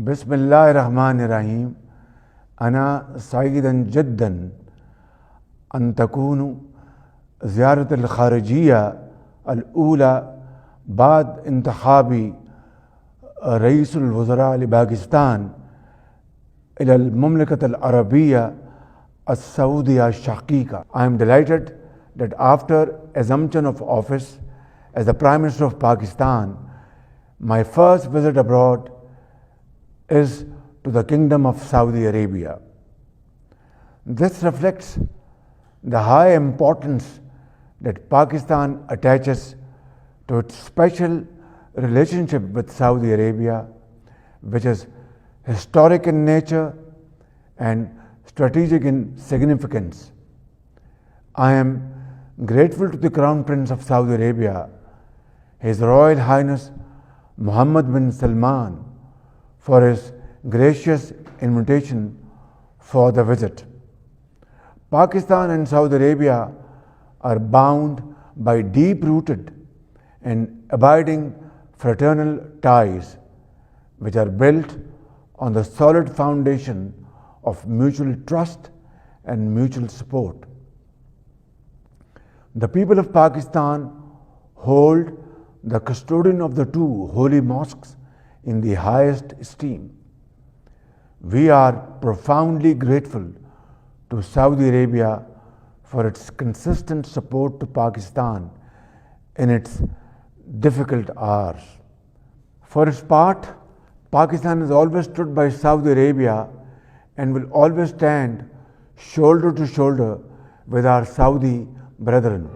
بسم الله الرحمن الرحيم. أنا سعيدا جدا أن تكون زيارة الخارجية الأولى بعد انتخاب رئيس الوزراء لباكستان إلى المملكة العربية السعودية الشقيقة. I am delighted that after assumption of office as the Prime Minister of Pakistan, my first visit abroad is to the Kingdom of Saudi Arabia. This reflects the high importance that Pakistan attaches to its special relationship with Saudi Arabia, which is historic in nature and strategic in significance. I am grateful to the Crown Prince of Saudi Arabia, His Royal Highness Mohammed bin Salman, for his gracious invitation for the visit. Pakistan and Saudi Arabia are bound by deep-rooted and abiding fraternal ties, which are built on the solid foundation of mutual trust and mutual support. The people of Pakistan hold the custodian of the two holy mosques in the highest esteem. We are profoundly grateful to Saudi Arabia for its consistent support to Pakistan in its difficult hours. For its part, Pakistan has always stood by Saudi Arabia and will always stand shoulder to shoulder with our Saudi brethren.